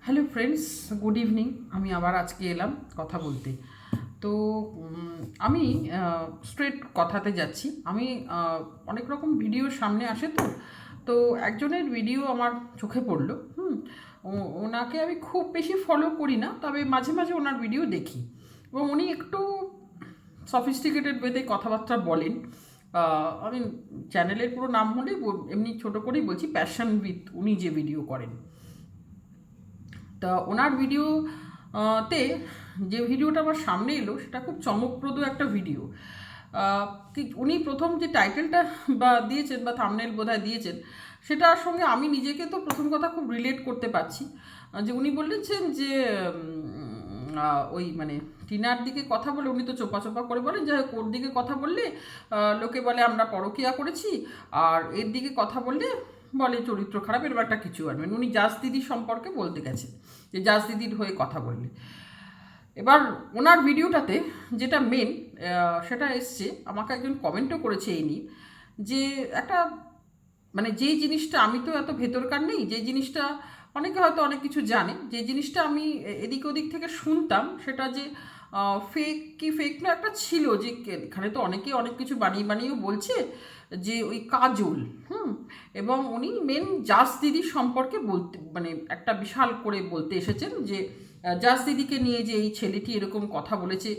Hello friends, good evening. আমি আবার আজকে এলাম কথা বলতে। তো আমি স্ট্রেট কথাতে যাচ্ছি। আমি অনেক রকম ভিডিও সামনে আসে, তো একজনের ভিডিও আমার চোখে পড়লো। ওনাকে আমি খুব বেশি ফলো করি না, তবে মাঝে মাঝে ওনার ভিডিও দেখি এবং উনি একটু সফিস্টিকেটেড ওয়েতে কথাবার্তা বলেন। আমি চ্যানেলের পুরো নাম হলে এমনি ছোটো করেই বলছি, প্যাশন উইথ উনি যে ভিডিও করেন। তা ওনার ভিডিও তে যে ভিডিওটা আমার সামনে এলো সেটা খুব চমকপ্রদ একটা ভিডিও। উনি প্রথম যে টাইটেলটা বা দিয়েছেন বা থাম্বনেল বোধহয় দিয়েছেন, সেটার সঙ্গে আমি নিজেকে তো প্রথম কথা খুব রিলেট করতে পারছি। যে উনি বলেছেন যে ওই মানে টিনার দিকে কথা বলে উনি তো চোপা চোপা করে বলেন যে ওর দিকে কথা বললে লোকে বলে আমরা পরকীয়া করেছি, আর এর দিকে কথা বললে বলে চরিত্র খারাপ, এরকম একটা কিছু আর মানে উনি জাজ দিদির সম্পর্কে বলতে গেছেন যে জাজ দিদির হয়ে কথা বললে। এবার ওনার ভিডিওটাতে যেটা মেন সেটা এসছে, আমাকে একজন কমেন্টও করেছে এই নিয়ে, যে একটা মানে যেই জিনিসটা আমি তো এত ভেতরকার নেই, যে জিনিসটা অনেকে হয়তো অনেক কিছু জানে, যে জিনিসটা আমি এদিক ওদিক থেকে শুনতাম, সেটা যে ফেক কি ফেক না একটা ছিল, যে এখানে তো অনেকে অনেক কিছু বানিয়ে বানিয়েও বলছে যে ওই কাজল এবং উনি মেন জাস দিদির সম্পর্কে বলতে মানে একটা বিশাল করে বলতে এসেছেন যে জাস দিদিকে নিয়ে যে এই ছেলেটি এরকম কথা বলেছে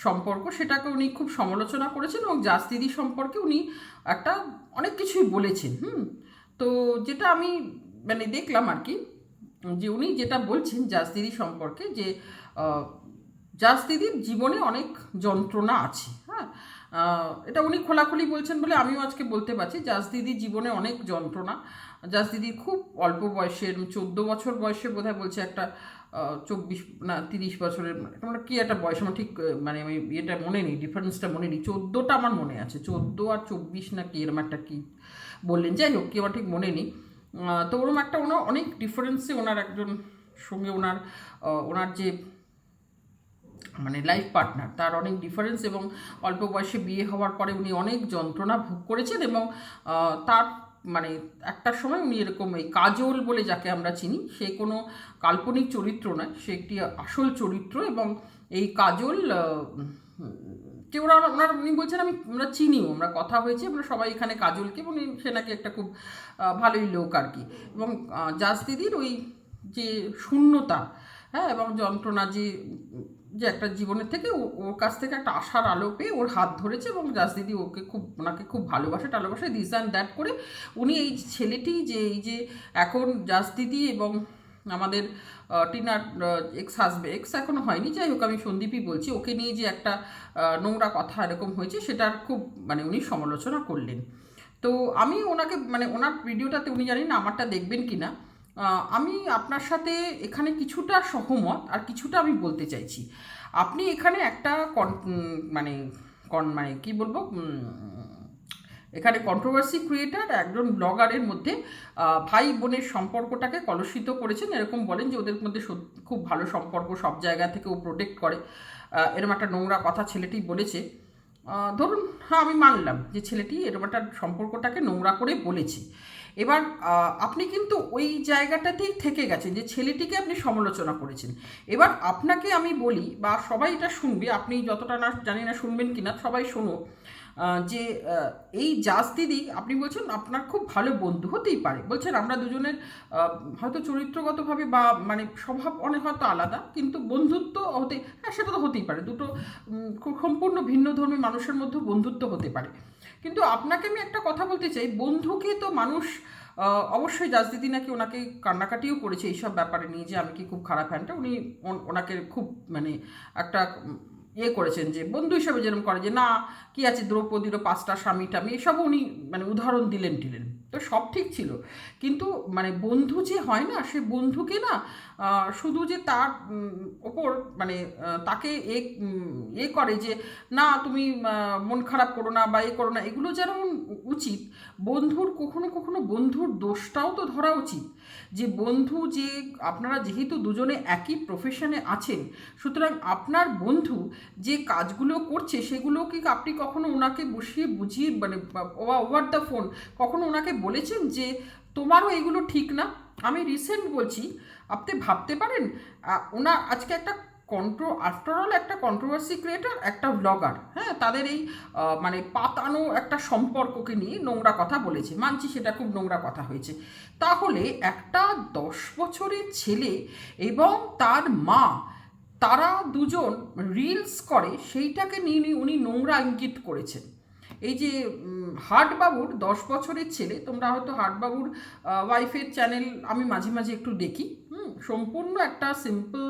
সম্পর্ক, সেটাকে উনি খুব সমালোচনা করেছেন এবং জাস দিদি সম্পর্কে উনি একটা অনেক কিছুই বলেছেন। তো যেটা আমি মানে দেখলাম আর কি, যে উনি যেটা বলছেন জাস দিদি সম্পর্কে, যে জাস দিদির জীবনে অনেক যন্ত্রণা আছে। এটা উনি খোলাখুলি বলছেন বলে আমিও আজকে বলতে পারছি, জাস দিদির জীবনে অনেক যন্ত্রণা। জাস দিদির খুব অল্প বয়সের 14 বছর বয়সে বোধহয় বলছে একটা 24 না 30 বছরের মানে কি একটা বয়স, আমার ঠিক মানে আমি এটা মনে নেই, ডিফারেন্সটা মনে নেই। 14টা আমার মনে আছে, 14 আর 24 না কি এরকম একটা কি বললেন, যাই হোক কি আমার ঠিক মনে নেই। তো ওরকম একটা ওনার অনেক ডিফারেন্সে ওনার একজন সঙ্গে ওনার ওনার যে মানে লাইফ পার্টনার তার অনেক ডিফারেন্স, এবং অল্প বয়সে বিয়ে হওয়ার পরে উনি অনেক যন্ত্রণা ভোগ করেছেন, এবং তার মানে একটা সময় উনি এরকম এই কাজল বলে যাকে আমরা চিনি, সে কোনো কাল্পনিক চরিত্র নয়, সে একটি আসল চরিত্র। এবং এই কাজল কে ওনার উনি বলছেন আমরা চিনিও, আমরা কথা হয়েছে, আমরা সবাই এখানে কাজলকে, উনি সে নাকি একটা খুব ভালোই লোক আর কি। এবং জাজ দিদির ওই যে শূন্যতা, এবং যন্ত্রণা যে যে একটা জীবনের থেকে ওর কাছ থেকে একটা আশার আলো পেয়ে ওর হাত ধরেছে, এবং জাস দিদি ওনাকে খুব ভালোবাসে দিস অ্যান্ড দ্যাট করে উনি এই ছেলেটি যে এই যে এখন জাস দিদি এবং আমাদের টিনার এক্স এখনও হয়নি, যাই হোক আমি সন্দীপই বলছি, ওকে নিয়ে যে একটা নোংরা কথা এরকম হয়েছে সেটার খুব মানে উনি সমালোচনা করলেন। তো আমি ওনাকে মানে ওনার ভিডিওটাতে উনি জানি না আমারটা দেখবেন কি না, আমি আপনার সাথে এখানে কিছুটা সহমত আর কিছুটা আমি বলতে চাইছি। আপনি এখানে একটা মানে মানে কী বলবো, এখানে কন্ট্রোভার্সি ক্রিয়েটার একজন ব্লগারের মধ্যে ভাই বোনের সম্পর্কটাকে কলুষিত করেছেন, এরকম বলেন যে ওদের মধ্যে খুব ভালো সম্পর্ক, সব জায়গা থেকে ও প্রোটেক্ট করে, এরকম একটা নোংরা কথা ছেলেটি বলেছে। ধরুন হ্যাঁ আমি মানলাম যে ছেলেটি এরকম একটা সম্পর্কটাকে নোংরা করে বলেছে। এবার আপনি কিন্তু ওই জায়গাটাতেই থেকে গেছেন যে ছেলেটিকে আপনি সমালোচনা করেছেন। এবার আপনাকে আমি বলি, বা সবাই এটা শুনবে, আপনি যতটা না জানি না শুনবেন কি না, সবাই শোনো, যে এই জাজ দিদি আপনি বলছেন আপনার খুব ভালো বন্ধু, হতেই পারে, বলছেন আমরা দুজনের হয়তো চরিত্রগতভাবে বা মানে স্বভাব অনেক হয়তো আলাদা, কিন্তু বন্ধুত্ব হতে হ্যাঁ সেটা তো হতেই পারে, দুটো খুব সম্পূর্ণ ভিন্ন ধর্মী মানুষের মধ্যে বন্ধুত্ব হতে পারে। কিন্তু আপনাকে আমি একটা কথা বলতে চাই, বন্ধুকে তো মানুষ অবশ্যই জাজ দিদি নাকি ওনাকে কান্নাকাটিও করেছে এইসব ব্যাপারে নিয়ে, যে আমি কি খুব খারাপ হ্যানটা, উনি ওনাকে খুব মানে একটা করেছেন, যে বন্ধু হিসাবে যেরকম করে যে না কি আছে দ্রৌপদীরও 5টা স্বামী টামি, এসবও উনি মানে উদাহরণ দিলেন তো সব ঠিক ছিল। কিন্তু মানে বন্ধু যে হয় না, সে বন্ধুকে না শুধু যে তার ওপর মানে তাকে করে যে না তুমি মন খারাপ করো না বা করো না, এগুলো যেমন উচিত, বন্ধুর কখনো কখনো বন্ধুর দোষটাও তো ধরা উচিত। যে বন্ধু যে আপনারা যেহেতু দুজনে একই প্রফেশনে আছেন, সুতরাং আপনার বন্ধু যে কাজগুলো করছে সেগুলো কি আপনি কখনো ওনাকে বসিয়ে বুঝিয়ে মানে ওভার দ্য ফোন কখনো ওনাকে বলেছেন যে তোমারও এগুলো ঠিক না, আমি রিসেন্ট বলছি, আপনি ভাবতে পারেন ওনার আজকে একটা আফটারঅল একটা কন্ট্রোভার্সি ক্রিয়েটার, একটা ব্লগার, হ্যাঁ, তাদের এই মানে পাতানো একটা সম্পর্ককে নিয়ে নোংরা কথা বলেছে, মানছি সেটা খুব নোংরা কথা হয়েছে। তাহলে একটা 10 বছরের ছেলে এবং তার মা, তারা দুজন রিলস করে, সেইটাকে নিয়ে উনি নোংরা ইঙ্গিত করেছেন। এই যে হার্টবাবুর 10 বছরের ছেলে, তোমরা হয়তো হার্টবাবুর ওয়াইফের চ্যানেল আমি মাঝে মাঝে একটু দেখি, সম্পূর্ণ একটা সিম্পল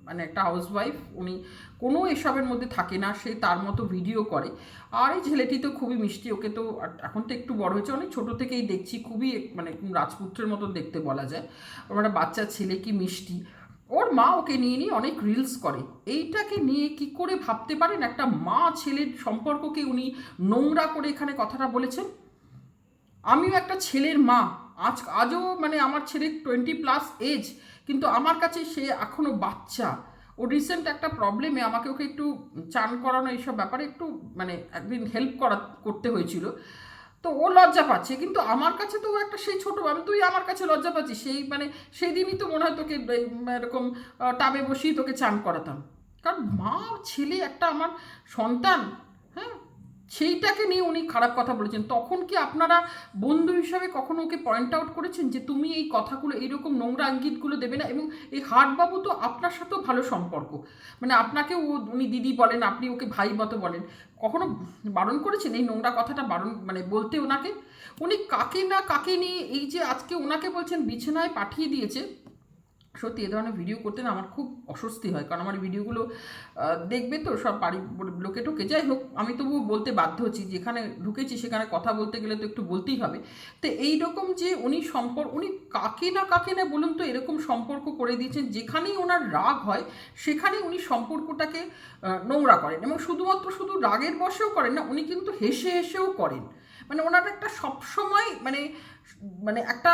মানে একটা হাউসওয়াইফ, উনি কোনো এসবের মধ্যে থাকে না, সে তার মতো ভিডিও করে। আর এই ছেলেটি তো খুবই মিষ্টি, ওকে তো এখন তো একটু বড় হয়েছে, অনেক ছোটো থেকেই দেখছি, খুবই মানে রাজপুত্রের মতো দেখতে বলা যায়। ওর একটা বাচ্চা ছেলে, কি মিষ্টি। ওর মা ওকে নিয়ে নিয়ে অনেক রিলস করে। এইটাকে নিয়ে কি করে ভাবতে পারেন একটা মা ছেলের সম্পর্ককে উনি নোংরা করে এখানে কথাটা বলেছেন? আমিও একটা ছেলের মা, আজও মানে আমার ছেলের 20+ এজ, কিন্তু আমার কাছে সে এখনও বাচ্চা। ও রিসেন্ট একটা প্রবলেমে আমাকে ওকে একটু চান করানো এইসব ব্যাপারে একটু মানে একদিন হেল্প করতে হয়েছিল। তো ও লজ্জা পাচ্ছে, কিন্তু আমার কাছে তো ও একটা সেই ছোটো, আমি তুই আমার কাছে লজ্জা পাচ্ছি, সেই মানে সেই দিনই তো মনে হয় তোকে এরকম টাবে বসিয়ে তোকে চান করাতাম। কারণ মা ছেলে একটা আমার সন্তান, হ্যাঁ, সেইটাকে নিয়ে উনি খারাপ কথা বলেছেন। তখন কি আপনারা বন্ধু হিসাবে কখনো ওকে পয়েন্ট আউট করেছেন যে তুমি এই কথাগুলো, এইরকম নোংরা ইঙ্গিতগুলো দেবে না? এবং এই হাটবাবু তো আপনার সাথেও ভালো সম্পর্ক, মানে আপনাকে উনি দিদি বলেন, আপনি ওকে ভাই মতো বলেন, কখনো বারণ করেছেন এই নোংরা কথাটা বারণ মানে বলতে ওনাকে? উনি কাকে না কাকে নিয়ে এই যে আজকে ওনাকে বলছেন বিছানায় পাঠিয়ে দিয়েছে। সত্যি এ ধরনের ভিডিও করতে না আমার খুব অস্বস্তি হয়, কারণ আমার ভিডিওগুলো দেখবে তো সব বাড়ি লোকে টোকে, যাই হোক আমি তবুও বলতে বাধ্য হচ্ছি, যেখানে ঢুকেছি সেখানে কথা বলতে গেলে তো একটু বলতেই হবে। তো এইরকম যে উনি কাকে না বলুন তো এরকম সম্পর্ক করে দিয়েছেন, যেখানেই ওনার রাগ হয় সেখানেই উনি সম্পর্কটাকে নোংরা করেন। এবং শুধু রাগের বশেও করেন না, উনি কিন্তু হেসে হেসেও করেন। মানে ওনার একটা সবসময় মানে মানে একটা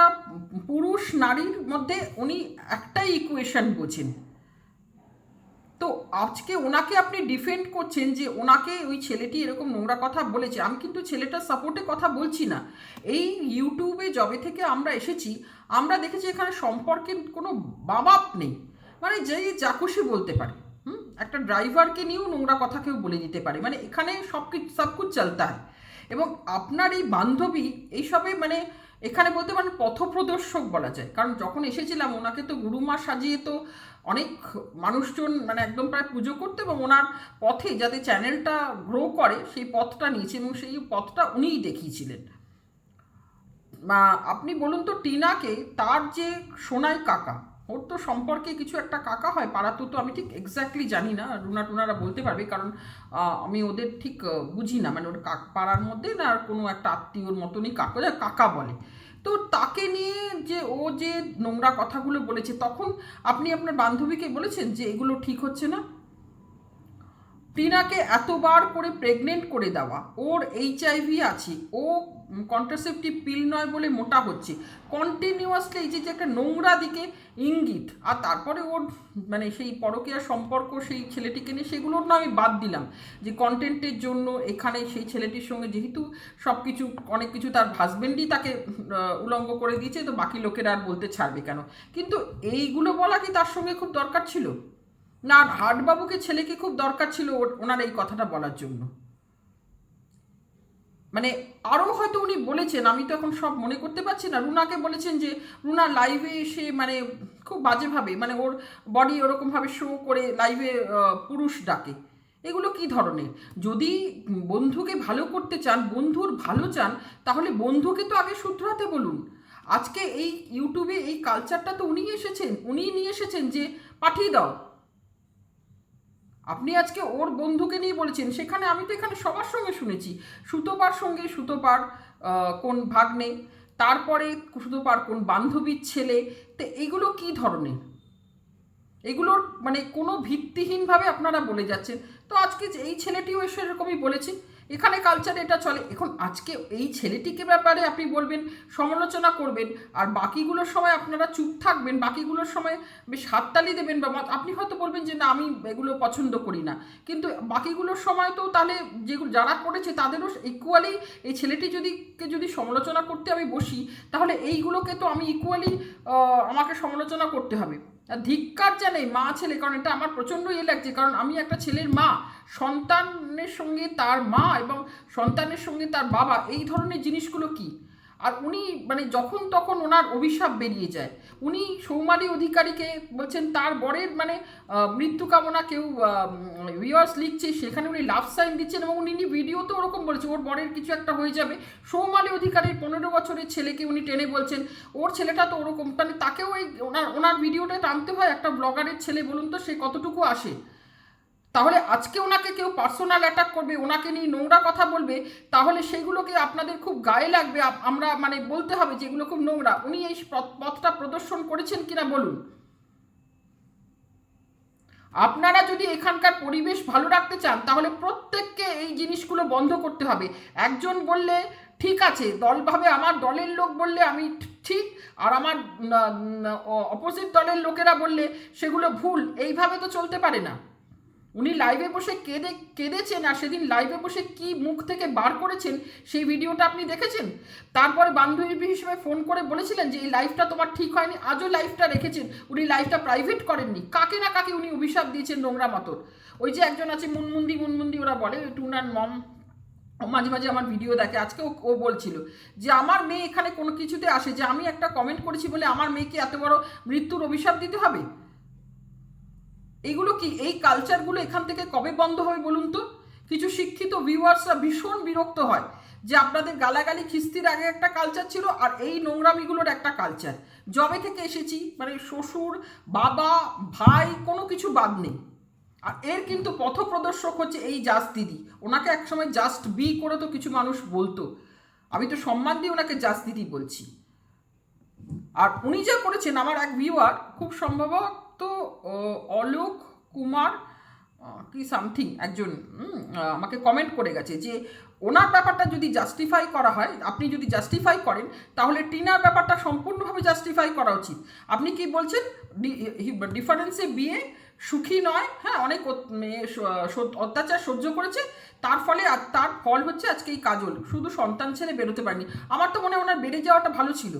পুরুষ নারীর মধ্যে উনি একটাই ইকুয়েশন বোঝেন। তো আজকে ওনাকে আপনি ডিফেন্ড করছেন যে ওনাকে ওই ছেলেটি এরকম নোংরা কথা বলেছে। আমি কিন্তু ছেলেটার সাপোর্টে কথা বলছি না। এই ইউটিউবে যবে থেকে আমরা এসেছি, আমরা দেখেছি এখানে সম্পর্কের কোনো বাবাপ নেই, মানে যেই যা খুশি বলতে পারে। একটা ড্রাইভারকে নিয়েও নোংরা কথা কেউ বলে দিতে পারে, মানে এখানে সবকিছু চলতা হয়। এবং আপনার এই বান্ধবী এইসবে মানে এখানে বলতে পারেন পথপ্রদর্শক বলা যায়, কারণ যখন এসেছিলাম ওনাকে তো গুরুমা সাজিয়ে তো অনেক মানুষজন মানে একদম প্রায় পুজো করতে, এবং ওনার পথে যাতে চ্যানেলটা গ্রো করে সেই পথটা নিয়েছে, এবং সেই পথটা উনিই দেখিয়েছিলেন। আপনি বলুন তো টিনাকে, তার যে সোনাই কাকা, ওর তো সম্পর্কে কিছু একটা কাকা হয় পাড়াতো, তো আমি ঠিক এক্স্যাক্টলি জানি না, রুনা টুনারা বলতে পারবে, কারণ আমি ওদের ঠিক বুঝি না, মানে ওর পাড়ার মধ্যে না আর কোনো একটা আত্মীয়র মতনই কাকা বলে। তো তাকে নিয়ে যে নোংরা কথাগুলো বলেছে, তখন আপনি আপনার বান্ধবীকে বলেছেন যে এগুলো ঠিক হচ্ছে না? টিনাকে এতবার করে প্রেগনেন্ট করে দেওয়া, ওর HIV আছে, ও কন্ট্রাসেপটিভ পিল নয় বলে মোটা হচ্ছে, কন্টিনিউয়াসলি এই যে একটা নোংরা দিকে ইঙ্গিত, আর তারপরে ওর মানে সেই পরকীয়া সম্পর্ক সেই ছেলেটিকে নিয়ে, সেগুলোর না আমি বাদ দিলাম যে কন্টেন্টের জন্য এখানে সেই ছেলেটির সঙ্গে যেহেতু সব কিছু অনেক কিছু তার হাজব্যান্ডই তাকে উলঙ্গ করে দিয়েছে, তো বাকি লোকেরা আর বলতে ছাড়বে কেন? কিন্তু এইগুলো বলা কি তার সঙ্গে খুব দরকার ছিল না? হাটবাবুকে ছেলেকে খুব দরকার ছিল ওনার এই কথাটা বলার জন্য। মানে আরও হয়তো উনি বলেছেন, আমি তো এখন সব মনে করতে পারছি না। রুনাকে বলেছেন যে রুনা লাইভে এসে মানে খুব বাজেভাবে মানে ওর বডি ওরকমভাবে শো করে লাইভে পুরুষ ডাকে। এগুলো কি ধরনের? যদি বন্ধুকে ভালো করতে চান, বন্ধুর ভালো চান, তাহলে বন্ধুকে তো আগে শুধরাতে বলুন। আজকে এই ইউটিউবে এই কালচারটা তো উনিই নিয়ে এসেছেন যে পাঠিয়ে দাও। আপনি আজকে ওর বন্ধুকে নিয়ে বলেছেন, সেখানে আমি তো এখানে সবার সঙ্গে শুনেছি, সুতোপার কোন ভাগ্নে, তারপরে সুতোপার কোন বান্ধবীর ছেলে। তো এগুলো কি ধরনের? এগুলোর মানে কোনো ভিত্তিহীনভাবে আপনারা বলে যাচ্ছেন। তো আজকে এই ছেলেটিও এসে এরকমই বলেছে, এখানে কালচারে এটা চলে। এখন আজকে এই ছেলেটিকে ব্যাপারে আপনি বলবেন, সমালোচনা করবেন, আর বাকিগুলোর সময় আপনারা চুপ থাকবেন, বাকিগুলোর সময় বেশ হাততালি দেবেন, বা আপনি হয়তো বলবেন যে না আমি এগুলো পছন্দ করি না, কিন্তু বাকিগুলোর সময় তো তাহলে যেগুলো যারা করেছে তাদেরও ইকুয়ালি, এই ছেলেটি যদি সমালোচনা করতে আমি বসি, তাহলে এইগুলোকে তো আমি ইকুয়ালি আমাকে সমালোচনা করতে হবে। আর ধিক্কার জানাই মা ছেলে, কারণ এটা আমার প্রচণ্ড লাগছে, কারণ আমি একটা ছেলের মা, সন্তানের সঙ্গে তার মা এবং সন্তানের সঙ্গে তার বাবা, এই ধরনের জিনিসগুলো কি। আর উনি মানে যখন তখন ওনার অভিশাপ বেরিয়ে যায়। উনি সৌমালি অধিকারীকে বলছেন তার বরের মানে মৃত্যু কামনা, কেউ ভিউয়ার্স লিখছে সেখানে উনি লাভ সাইন দিচ্ছেন, এবং উনি ভিডিওতে ওরকম বলছে ওর বরের কিছু একটা হয়ে যাবে। সৌমালি অধিকারীর 15 বছরের ছেলেকে উনি টেনে বলছেন ওর ছেলেটা তো ওরকম, মানে তাকেও এই ওনার ভিডিওটা টানতে হয় একটা ব্লগারের ছেলে, বলুন তো সে কতটুকু আসে। তাহলে আজকে ওনাকে কেউ পার্সোনাল অ্যাটাক করবে, ওনাকে নিয়ে নোংরা কথা বলবে, তাহলে সেগুলোকে আপনাদের খুব গায়ে লাগবে, আমরা মানে বলতে হবে যে এগুলো খুব নোংরা। উনি এই পথটা প্রদর্শন করেছেন কিনা বলুন। আপনারা যদি এখানকার পরিবেশ ভালো রাখতে চান তাহলে প্রত্যেককে এই জিনিসগুলো বন্ধ করতে হবে। একজন বললে ঠিক আছে, দলভাবে আমার দলের লোক বললে আমি ঠিক, আর আমার অপোজিট দলের লোকেরা বললে সেগুলো ভুল, এইভাবে তো চলতে পারে না। উনি লাইভে বসে কেঁদেছেন, আর সেদিন লাইভে বসে কি মুখ থেকে বার করেছেন সেই ভিডিওটা আপনি দেখেছেন। তারপরে বান্ধবী হিসেবে ফোন করে বলেছিলেন যে এই লাইভটা তোমার ঠিক হয়নি, আজও লাইভটা রেখেছেন। উনি লাইভটা প্রাইভেট করেননি, কাকে না কাকে উনি অভিশাপ দিয়েছেন নোংরা মতন। ওই যে একজন আছে মুনমুন্দি ওরা বলে, টুনার মম, মাঝে মাঝে আমার ভিডিও দেখে, আজকে ও বলছিল যে আমার মেয়ে এখানে কোনো কিছুতে আসে, যে আমি একটা কমেন্ট করেছি বলে আমার মেয়েকে এত বড় মৃত্যুর অভিশাপ দিতে হবে। এইগুলো কি, এই কালচারগুলো এখান থেকে কবে বন্ধ হবে বলুন তো। কিছু শিক্ষিত ভিউয়ার্সরা ভীষণ বিরক্ত হয় যে আপনাদের গালাগালি খিস্তির আগে একটা কালচার ছিল, আর এই নোংরামিগুলোর একটা কালচার। জবে থেকে এসেছি মানে শ্বশুর, বাবা, ভাই, কোনো কিছু বাদ নেই। আর এর কিন্তু পথপ্রদর্শক হচ্ছে এই জাস্ট দিদি। ওনাকে একসময় জাস্ট বি করে তো কিছু মানুষ বলতো, আমি তো সম্মান দিয়ে ওনাকে জাস্ট দিদি বলছি। আর উনি যা করেছেন, আমার এক ভিউয়ার খুব সম্ভবত অলোক কুমার কি সামথিং একজন আমাকে কমেন্ট করে গেছে যে ওনার ব্যাপারটা যদি জাস্টিফাই করা হয়, আপনি যদি জাস্টিফাই করেন তাহলে টিনার ব্যাপারটা সম্পূর্ণভাবে জাস্টিফাই করা উচিত। আপনি কি বলছেন, ডিফারেন্সে বিয়ে সুখী নয়, হ্যাঁ অনেক অত্যাচার সহ্য করেছে, তার ফলে তার ফল হচ্ছে আজকে এই কাজল শুধু সন্তান ছেড়ে বেরোতে পারেনি। আমার তো মনে হয় ওনার বেরিয়ে যাওয়াটা ভালো ছিল,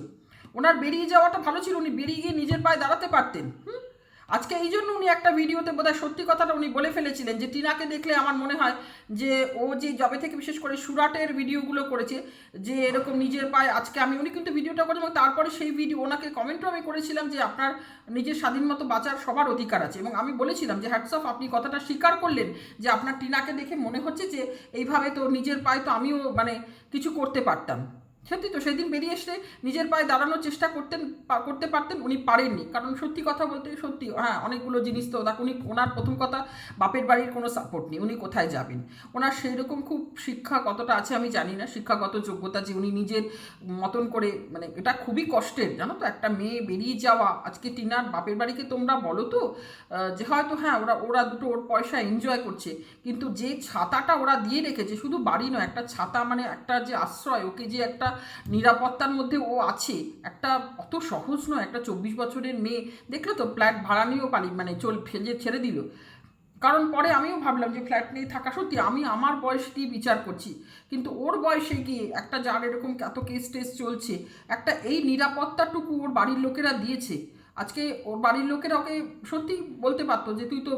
উনি বেরিয়ে গিয়ে নিজের পায়ে দাঁড়াতে পারতেন। আজকে এই জন্য উনি একটা ভিডিওতে বোধহয় সত্যি কথাটা উনি বলে ফেলেছিলেন যে টিনাকে দেখলে আমার মনে হয় যে ও যে যবে থেকে বিশেষ করে সুরাটের ভিডিওগুলো করেছে যে এরকম নিজের পায়ে, আজকে উনি কিন্তু ভিডিওটা করেন এবং তারপরে সেই ভিডিও ওনাকে কমেন্টও আমি করেছিলাম যে আপনার নিজের স্বাধীন মতো বাঁচার সবার অধিকার আছে, এবং আমি বলেছিলাম যে হ্যাটস অফ, আপনি কথাটা স্বীকার করলেন যে আপনার টিনাকে দেখে মনে হচ্ছে যে এইভাবে তো নিজের পায়ে তো আমিও মানে কিছু করতে পারতাম। সত্যি তো সেদিন বেরিয়ে এসে নিজের পায়ে দাঁড়ানোর চেষ্টা করতে পারতেন, উনি পারেননি। কারণ সত্যি কথা বলতে সত্যি হ্যাঁ অনেকগুলো জিনিস তো ওনার প্রথম কথা বাপের বাড়ির কোনো সাপোর্ট নেই, উনি কোথায় যাবেন, ওনার সেই রকম খুব শিক্ষা কতটা আছে আমি জানি না, শিক্ষাগত যোগ্যতা যে উনি নিজের মতন করে, মানে এটা খুবই কষ্টের জানো তো, একটা মেয়ে বেরিয়ে যাওয়া। আজকে টিনার বাপের বাড়িকে তোমরা বলো তো যে হয়তো হ্যাঁ ওরা দুটো ওর পয়সা এনজয় করছে, কিন্তু যে ছাতাটা ওরা দিয়ে রেখেছে, শুধু বাড়ি নয় একটা ছাতা, মানে একটা যে আশ্রয়, ওকে যে একটা নিরাপত্তার মধ্যে ও আছে, একটা অত সহজ নয়। একটা 24 বছরের মেয়ে দেখলো তো ফ্ল্যাট ভাড়া নিয়েও মানে ছেড়ে দিল। কারণ পরে আমিও ভাবলাম যে ফ্ল্যাট নিয়ে থাকা সত্যি, আমি আমার বয়স দিয়ে বিচার করছি, কিন্তু ওর বয়সে গিয়ে একটা যার এরকম এত কেস টেস চলছে, একটা এই নিরাপত্তাটুকু ওর বাড়ির লোকেরা দিয়েছে। আজকে ওর বাড়ির লোকেরা ওকে সত্যি বলতে পারতো যে তুই তো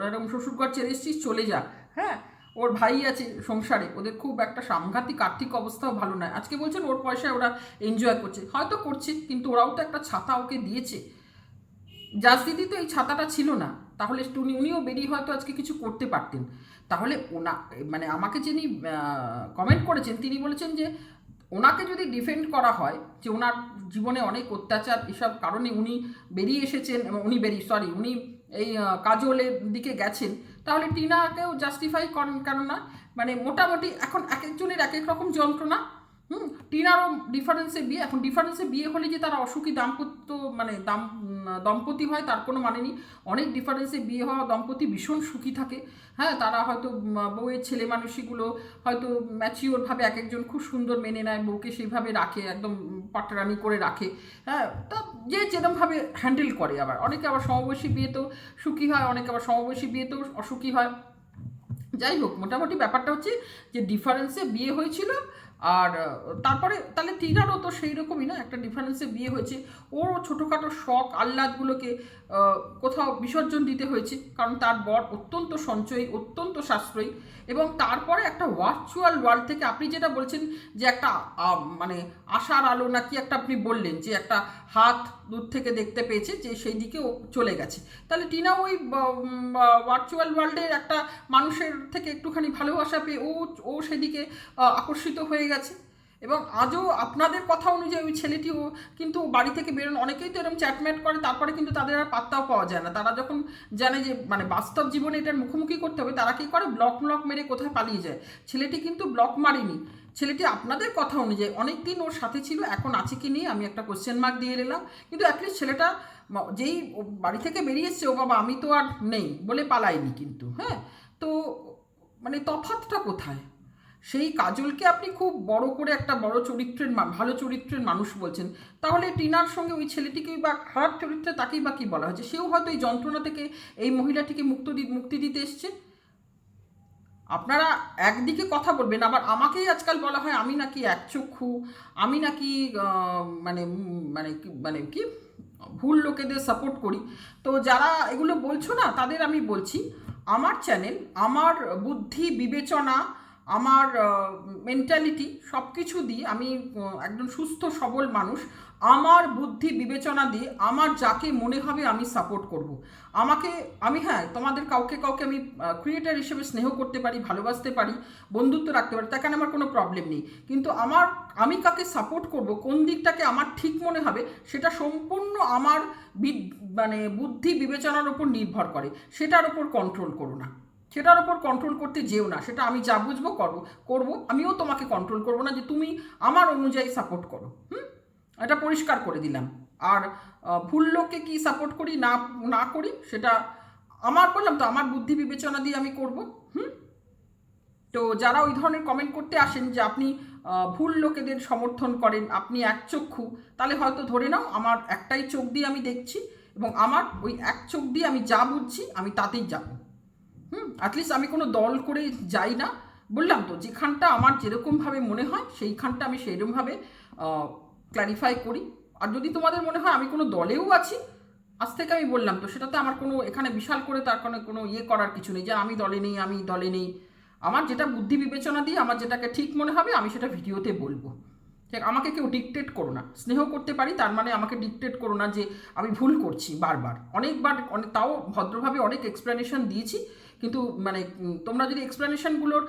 এরকম শ্বশুরঘর ছেড়ে এসেছিস, চলে যা। হ্যাঁ ওর ভাই আছে সংসারে, ওদের খুব একটা সাংঘাতিক আর্থিক অবস্থাও ভালো নয়। আজকে বলছেন ওর পয়সায় ওরা এনজয় করছে, হয়তো করছে, কিন্তু ওরাও তো একটা ছাতা ওকে দিয়েছে। জাজ দিদি তো এই ছাতাটা ছিল না, তাহলে উনিও বেরিয়ে হয়তো আজকে কিছু করতে পারতেন। তাহলে মানে আমাকে যিনি কমেন্ট করেছেন তিনি বলেছেন যে ওনাকে যদি ডিফেন্ড করা হয় যে ওনার জীবনে অনেক অত্যাচার এসব কারণে উনি বেরিয়ে এসেছেন, এবং উনি এই কাজলের দিকে গেছেন, তাহলে টিনাকেও জাস্টিফাই করেন কেন না। মানে মোটামুটি এখন এক একজনের এক এক রকম যন্ত্রণা, টিনারও ডিফারেন্সে বিয়ে। এখন ডিফারেন্সে বিয়ে হলে যে তারা অসুখী দাম্পত্য মানে দম্পতি হয় তার কোনো মানে নেই। অনেক ডিফারেন্সে বিয়ে হওয়া দম্পতি ভীষণ সুখী থাকে। হ্যাঁ, তারা হয়তো বউয়ের ছেলে মানুষগুলো হয়তো ম্যাচিওরভাবে এক একজন খুব সুন্দর মেনে নেয়, বউকে সেইভাবে রাখে, একদম পাটরানি করে রাখে। হ্যাঁ, তা যে যেরকমভাবে হ্যান্ডেল করে। আবার অনেকে আবার সমবয়সী বিয়েতেও সুখী হয়, অনেকে আবার সমবয়সী বিয়েতেও অসুখী হয়। যাই হোক, মোটামুটি ব্যাপারটা হচ্ছে যে ডিফারেন্সে বিয়ে হয়েছিল। আর তারপরে তাহলে টিনারও তো সেই রকমই না, একটা ডিফারেন্সে বিয়ে হয়েছে, ওরও ছোটোখাটো শখ আহ্লাদগুলোকে কোথাও বিসর্জন দিতে হয়েছে, কারণ তার বর অত্যন্ত সঞ্চয়ী, অত্যন্ত সাশ্রয়ী। এবং তারপরে একটা ভার্চুয়াল ওয়ার্ল্ড থেকে আপনি যেটা বলছেন যে একটা মানে আশার আলো নাকি একটা আপনি বললেন যে একটা হাত দূর থেকে দেখতে পেয়েছে, যে সেই দিকে ও চলে গেছে। তাহলে টিনা ওই ভার্চুয়াল ওয়ার্ল্ডের একটা মানুষের থেকে একটুখানি ভালোবাসা পেয়ে ও সেদিকে আকর্ষিত হয়ে গেছে। এবং আজও আপনাদের কথা অনুযায়ী ওই ছেলেটিও কিন্তু বাড়ি থেকে বেরোনো, অনেকেই তো এরকম চ্যাটম্যাট করে, তারপরে কিন্তু তাদের আর পাত্তাও পাওয়া যায় না। তারা যখন জানে যে মানে বাস্তব জীবনে এটার মুখোমুখি করতে হবে, তারা কী করে, ব্লক মেরে কোথায় পালিয়ে যায়। ছেলেটি কিন্তু ব্লক মারেনি, ছেলেটি আপনাদের কথা অনুযায়ী অনেক দিন ওর সাথে ছিল, এখন আছে কি নিয়ে আমি একটা কোশ্চেন মার্ক দিয়ে নিলাম। কিন্তু অ্যাটলিস্ট ছেলেটা যেই বাড়ি থেকে বেরিয়ে এসছে, ও বাবা আমি তো আর নেই বলে পালায়নি কিন্তু। হ্যাঁ, তো মানে তফাৎটা কোথায়? সেই কাজলকে আপনি খুব বড় করে একটা বড় চরিত্রের ভালো চরিত্রের মানুষ বলছেন, তাহলে টিনার সঙ্গে ওই ছেলেটিকেই বা খারাপ চরিত্রে তাকেই বা কী বলা হয়েছে? সেও হয়তো এই যন্ত্রণা থেকে এই মহিলাটিকে মুক্তি দিতে এসছে। আপনারা একদিকে কথা বলবেন, আবার আমাকেই আজকাল বলা হয় আমি নাকি একচক্ষু, আমি নাকি মানে মানে মানে কি ভুল লোকেদের সাপোর্ট করি। তো যারা এগুলো বলছো না, তাদের আমি বলছি, আমার চ্যানেল, আমার বুদ্ধি বিবেচনা, আমার মেন্টালিটি সব কিছু দিয়ে আমি একজন সুস্থ সবল মানুষ। আমার বুদ্ধি বিবেচনা দিয়ে আমার যাকে মনে হবে আমি সাপোর্ট করব। আমি হ্যাঁ, তোমাদের কাউকে আমি ক্রিয়েটার হিসেবে স্নেহ করতে পারি, ভালোবাসতে পারি, বন্ধুত্ব রাখতে পারি, তার কারণে আমার কোনো প্রবলেম নেই। কিন্তু আমি কাকে সাপোর্ট করব, কোন দিকটাকে আমার ঠিক মনে হবে, সেটা সম্পূর্ণ আমার মানে বুদ্ধি বিবেচনার ওপর নির্ভর করে। সেটার ওপর কন্ট্রোল করো না, সেটার ওপর কন্ট্রোল করতে যেও না। সেটা আমি যা বুঝবো করবো, আমিও তোমাকে কন্ট্রোল করবো না যে তুমি আমার অনুযায়ী সাপোর্ট করো। এটা পরিষ্কার করে দিলাম। আর ভুল লোককে কি সাপোর্ট করি না করি সেটা বললাম তো, আমার বুদ্ধি বিবেচনা দিয়ে আমি করব। তো যারা ওই ধরনের কমেন্ট করতে আসেন যে আপনি ভুল লোকেদের সমর্থন করেন, আপনি একচক্ষু, তাহলে হয়তো ধরে নাও আমার একটাই চোখ দিয়ে আমি দেখছি, এবং আমার ওই এক চোখ দিয়ে আমি যা বুঝছি আমি তাতেই যাবো। অ্যাটলিস্ট আমি কোনো দল করে যাই না। বললাম তো, যেখানটা আমার যেরকমভাবে মনে হয় সেইখানটা আমি সেইরকমভাবে ক্ল্যারিফাই করি। আর যদি তোমাদের মনে হয় আমি কোনো দলেও আছি, আজ থেকে আমি বললাম তো, সেটাতে আমার কোনো এখানে বিশাল করে তার কোনো করার কিছু নেই যে আমি দলে নেই। আমার যেটা বুদ্ধি বিবেচনা দিয়ে আমার যেটাকে ঠিক মনে হবে আমি সেটা ভিডিওতে বলবো। ঠিক, আমাকে কেউ ডিকটেট করো না। স্নেহ করতে পারি, তার মানে আমাকে ডিকটেট করো না যে আমি ভুল করছি বারবার। তাও ভদ্রভাবে অনেক এক্সপ্লেনেশন দিয়েছি, কিন্তু মানে তোমরা যদি এক্সপ্লেনেশনগুলোর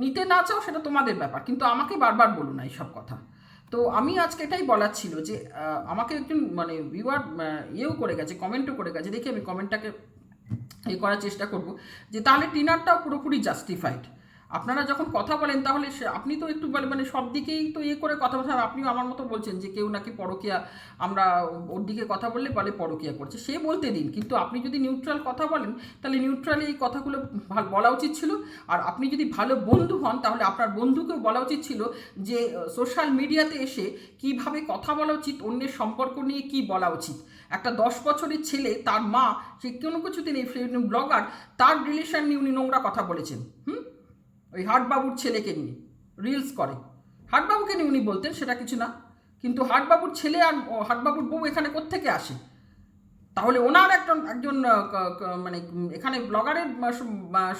নিতে না চাও সেটা তোমাদের ব্যাপার, কিন্তু আমাকে বারবার বলো না এইসব কথা। তো আমি আজকে এটাই বলার ছিল যে আমাকে একজন মানে ভিউয়ার করে গেছে, কমেন্টও করে গেছে, দেখি আমি কমেন্টটাকে করার চেষ্টা করব যে তাহলে টিনারটাও পুরোপুরি জাস্টিফাইড। আপনারা যখন কথা বলেন তাহলে আপনি তো একটু মানে সব দিকেই তো করে কথা বলছেন। আপনিও আমার মতো বলছেন যে কেউ নাকি পরকীয়া, আমরা ওর দিকে কথা বললে বলে পরকীয়া করছে, সে বলতে দিন। কিন্তু আপনি যদি নিউট্রাল কথা বলেন তাহলে নিউট্রালি এই কথাগুলো বলা উচিত ছিল। আর আপনি যদি ভালো বন্ধু হন তাহলে আপনার বন্ধুকেও বলা উচিত ছিল যে সোশ্যাল মিডিয়াতে এসে কিভাবে কথা বলা উচিত, অন্যের সম্পর্ক নিয়ে কি বলা উচিত। একটা 10 বছরের ছেলে, তার মা, সে কোনো কিছুতে নেই, ব্লগার, তার রিলেশন নিয়ে উনি নোংরা কথা বলেছেন। ওই হাটবাবুর ছেলেকে নিয়ে রিলস করে, হাটবাবুকে নিয়ে উনি বলতেন, সেটা কিছু না। কিন্তু হাটবাবুর ছেলে আর হাটবাবুর বউ এখানে কোত্থেকে আসে? তাহলে ওনার একজন মানে এখানে ব্লগারের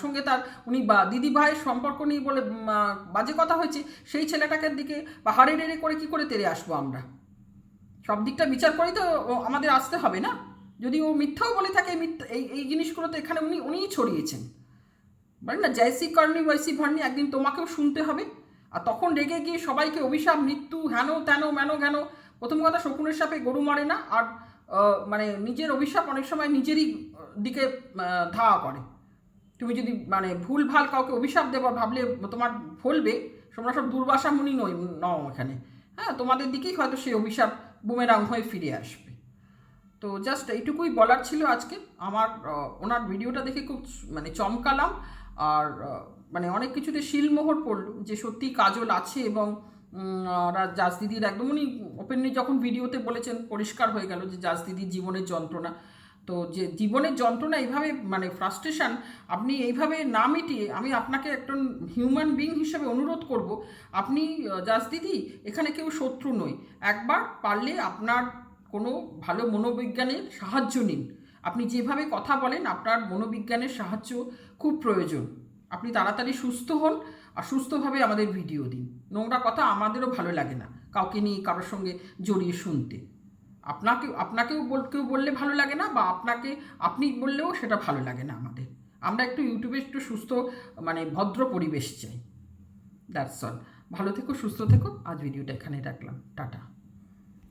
সঙ্গে তার উনি দিদি ভাইয়ের সম্পর্ক নিয়ে বলে বাজে কথা হয়েছে, সেই ছেলেটাকে দিকে বা হাড়ে রেড়ে করে কি করে তেড়ে আসবো আমরা? সব দিকটা বিচার করেই তো আমাদের আসতে হবে না। যদি ও মিথ্যাও বলে থাকে, এই জিনিসগুলো তো এখানে উনিই ছড়িয়েছেন। বলেন না, জয়সি করনি বৈসি ভরনি, একদিন তোমাকেও শুনতে হবে। আর তখন রেগে গিয়ে সবাইকে অভিশাপ, মৃত্যু, হেন তেন ম্যানো ঘ্যান। প্রথম কথা, শকুনের সাপে গরু মারে না। আর মানে নিজের অভিশাপ অনেক সময় নিজেরই দিকে ধাওয়া করে। তুমি যদি মানে ভুল ভাল কাউকে অভিশাপ দেবা ভাবলে তোমার ফলবে, তোমরা সব দুর্বাসা মুনি নও এখানে। হ্যাঁ, তোমাদের দিকেই হয়তো সেই অভিশাপ বুমেরাং হয়ে ফিরে আসবে। তো জাস্ট এইটুকুই বলার ছিল আজকে। আমার ওনার ভিডিওটা দেখে খুব মানে চমকালাম, আর মানে অনেক কিছুতে শিলমোহর পড়লো যে সত্যি কাজল আছে, এবং জাজ দিদির একদম উনি ওপেনলি যখন ভিডিওতে বলেছেন পরিষ্কার হয়ে গেল যে জাজ দিদির জীবনের যন্ত্রণা। তো যে জীবনের যন্ত্রণা এইভাবে মানে ফ্রাস্ট্রেশন আপনি এইভাবে না মিটিয়ে, আমি আপনাকে একজন হিউম্যান বিং হিসেবে অনুরোধ করব, আপনি জাজ দিদি এখানে কেউ শত্রু নই, একবার পারলে আপনার কোনো ভালো মনোবিজ্ঞানের সাহায্য নিন। আপনি যেভাবে কথা বলেন আপনার মনোবিজ্ঞানের সাহায্য খুব প্রয়োজন। আপনি তাড়াতাড়ি সুস্থ হন আর সুস্থভাবে আমাদের ভিডিও দিন। নোংরা কথা আমাদেরও ভালো লাগে না কাউকে নিয়ে কারোর সঙ্গে জড়িয়ে শুনতে। আপনাকেও কেউ বললে ভালো লাগে না, বা আপনি বললেও সেটা ভালো লাগে না আমাদের। আমরা একটু ইউটিউবে একটু সুস্থ মানে ভদ্র পরিবেশ চাই। That's all. ভালো থেকো, সুস্থ থেকো। আজ ভিডিওটা এখানে রাখলাম। টাটা।